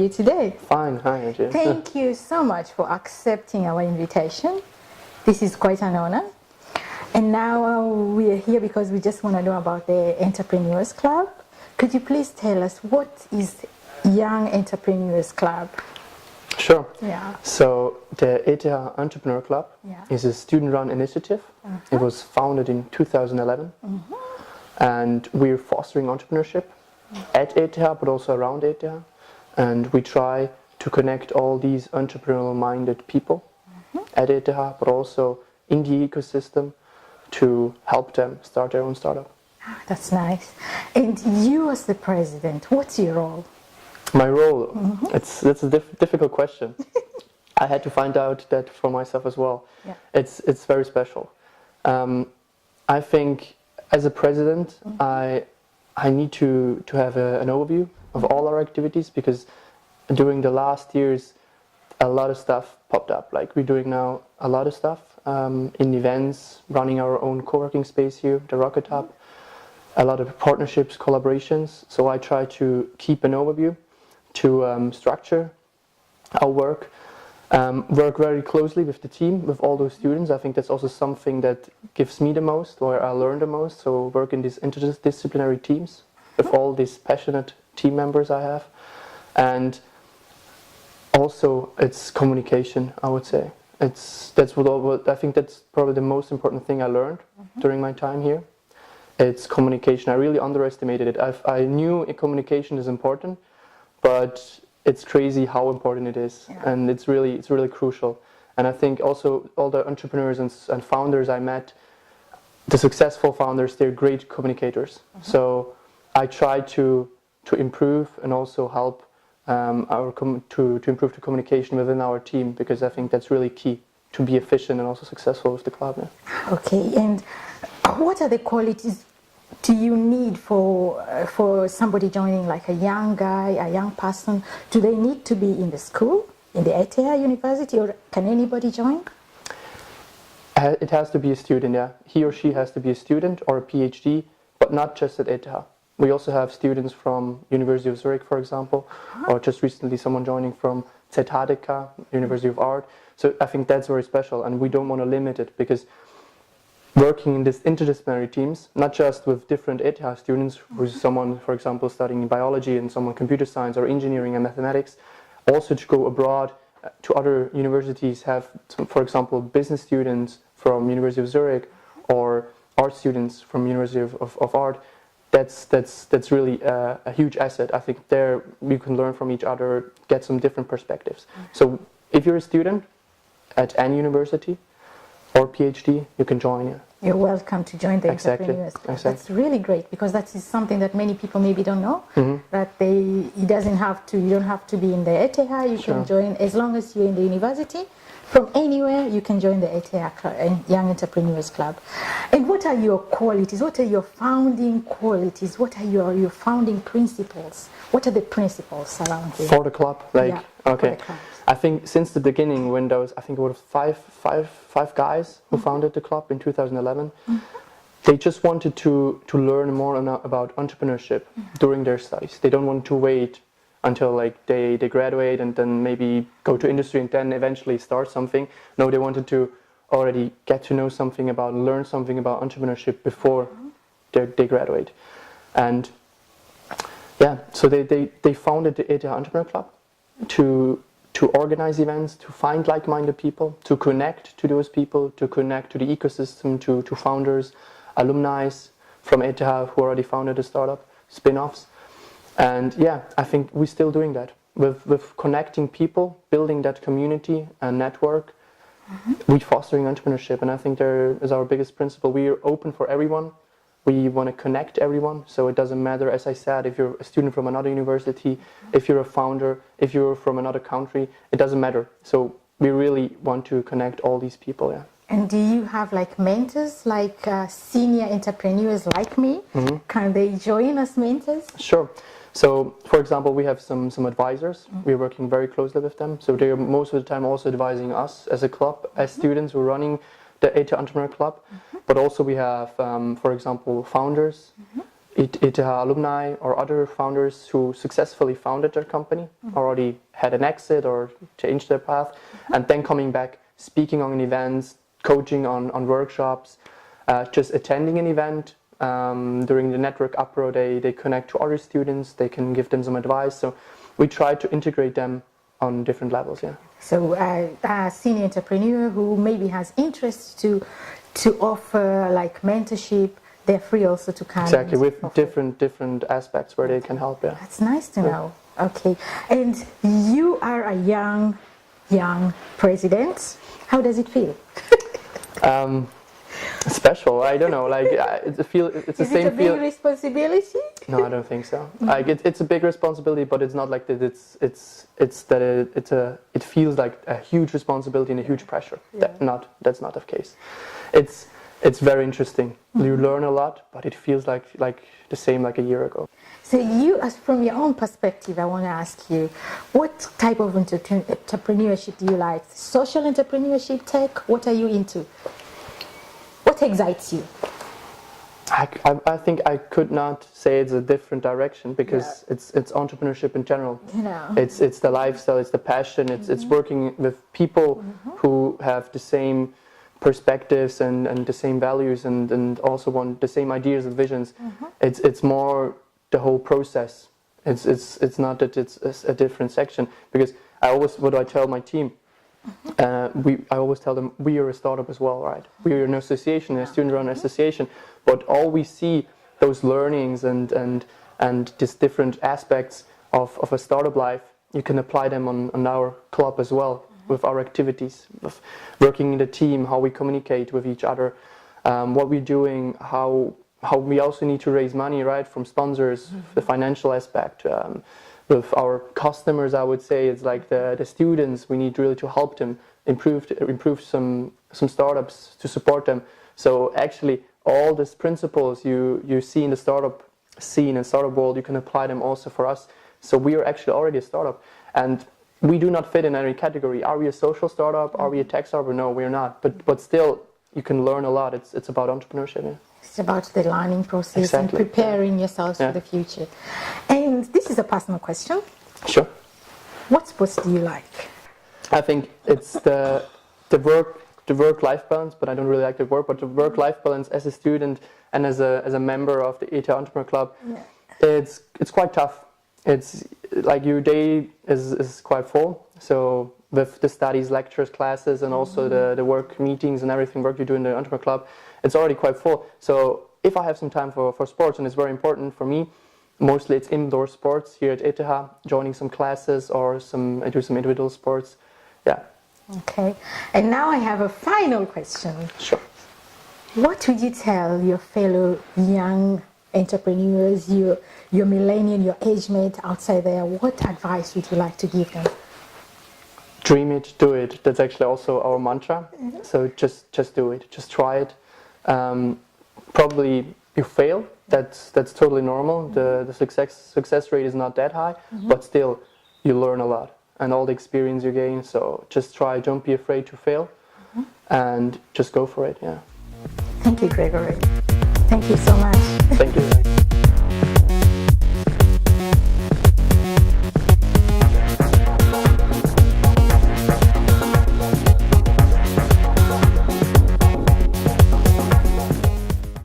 you today? Fine, hi Angie. Thank you so much for accepting our invitation. This is quite an honor. And now we are here because we just want to know about the Entrepreneurs Club. Could you please tell us what is Young Entrepreneurs Club? Sure. Yeah. So the ETH Entrepreneur Club is a student-run initiative. It was founded in 2011. And we're fostering entrepreneurship at ETH, but also around ETH. And we try to connect all these entrepreneurial-minded people at ETH, but also in the ecosystem to help them start their own startup. That's nice. And you as the president, what's your role? My role? That's a difficult question. I had to find out that for myself as well. Yeah. It's very special. I think as a president, I need to have an overview of all our activities, because during the last years a lot of stuff popped up. Like we're doing now a lot of stuff in events, running our own co-working space here, the Rocket Hub, a lot of partnerships, collaborations. So I try to keep an overview, to structure our work, work very closely with the team, with all those students. I think that's also something that gives me the most, where I learn the most. So work in these interdisciplinary teams with all these passionate team members I have. And also it's communication, I would say. That's what I think that's probably the most important thing I learned during my time here. It's communication. I really underestimated it. I knew communication is important, but it's crazy how important it is, and it's really crucial. And I think also all the entrepreneurs and founders I met, the successful founders, they're great communicators. So I try to improve and also help to improve the communication within our team, because I think that's really key to be efficient and also successful with the club. Yeah. Okay, and what are the qualities do you need for somebody joining, like a young guy, a young person? Do they need to be in the school, in the ETH university, or can anybody join? It has to be a student, yeah. He or she has to be a student or a PhD, but not just at ETH. We also have students from University of Zurich, for example, or just recently someone joining from ZHDK, University of Art. So I think that's very special, and we don't want to limit it, because working in these interdisciplinary teams, not just with different ETH students, with someone, for example, studying biology and someone computer science or engineering and mathematics, also to go abroad to other universities, have, for example, business students from University of Zurich or art students from University of Art. That's really a huge asset. I think there we can learn from each other, get some different perspectives. So if you're a student at any university or PhD, you can join. Yeah. You're welcome to join the Entrepreneurs Club. That's really great, because that is something that many people maybe don't know. That you don't have to be in the ETH. You can join as long as you're in the university. From anywhere, you can join the ETH Young Entrepreneurs Club. And what are your qualities? What are your founding qualities? What are your founding principles? What are the principles around here? For the club? Okay. I think since the beginning, when there was, I think it was five guys who founded the club in 2011, they just wanted to learn more about entrepreneurship during their studies. They don't want to wait until like they graduate and then maybe go to industry and then eventually start something. No, they wanted to already get to know something about, learn something about entrepreneurship before they graduate. And yeah, so they founded the ETH Entrepreneur Club to organize events, to find like-minded people, to connect to those people, to connect to the ecosystem, to founders, alumni from ETH who already founded a startup, spin-offs. And yeah, I think we're still doing that. With connecting people, building that community and network, we're fostering entrepreneurship. And I think there is our biggest principle. We are open for everyone. We want to connect everyone. So it doesn't matter, as I said, if you're a student from another university, if you're a founder, if you're from another country, it doesn't matter. So we really want to connect all these people, yeah. And do you have like mentors, like senior entrepreneurs like me? Can they join as mentors? Sure. So, for example, we have some advisors. We're working very closely with them. So they're most of the time also advising us as a club, as students who are running the ETH Entrepreneur Club. But also we have, for example, founders ETH alumni or other founders who successfully founded their company, already had an exit or changed their path, and then coming back, speaking on events, coaching on workshops, just attending an event. During the network upro, they connect to other students, they can give them some advice. So we try to integrate them on different levels. Yeah. So a senior entrepreneur who maybe has interest to offer like mentorship, they're free also to come. Exactly, with different aspects where they can help. Yeah. That's nice to know. Okay, and you are a young president. How does it feel? Special. I don't know. Like it's the same feel. Is it a big responsibility? No, I don't think so. Like it's a big responsibility, but it's not like that. It feels like a huge responsibility and a huge pressure. Yeah. That's not the case. It's very interesting. You learn a lot, but it feels like the same like a year ago. So you, as from your own perspective, I want to ask you, what type of entrepreneurship do you like? Social entrepreneurship, tech? What are you into? What excites you? I think I could not say it's a different direction because it's entrepreneurship in general. It's the lifestyle, it's the passion, it's working with people who have the same perspectives and the same values and also want the same ideas and visions. It's more the whole process. It's not that it's a different section, because what I tell my team, I always tell them we are a startup as well, right? We are an association, a student-run association, but all we see those learnings and these different aspects of a startup life, you can apply them on our club as well, with our activities, with working in the team, how we communicate with each other, what we're doing, how we also need to raise money, right, from sponsors, the financial aspect. With our customers, I would say it's like the students, we need really to help them improve some startups, to support them. So actually all these principles you see in the startup scene and startup world, you can apply them also for us. So we are actually already a startup, and we do not fit in any category. Are we a social startup? Are we a tech startup? No, we're not. But still, you can learn a lot. It's about entrepreneurship. Yeah. It's about the learning process. Exactly. And preparing yourselves for the future. And this is a personal question. Sure. What sports do you like? I think it's the work-life balance, but I don't really like the work. But the work-life balance as a student and as a member of the ETH Entrepreneur Club, it's quite tough. It's like your day is quite full. So with the studies, lectures, classes, and also the work meetings and everything work you do in the Entrepreneur Club, it's already quite full. So if I have some time for sports, and it's very important for me, mostly it's indoor sports here at ETH, joining some classes or I do some individual sports. Yeah. Okay. And now I have a final question. Sure. What would you tell your fellow young entrepreneurs, your millennial, your age mate outside there? What advice would you like to give them? Dream it, do it. That's actually also our mantra. So just do it. Just try it. Probably you fail. That's totally normal. The success rate is not that high, but still you learn a lot and all the experience you gain. So just try. Don't be afraid to fail, and just go for it. Yeah. Thank you, Gregory. Thank you so much.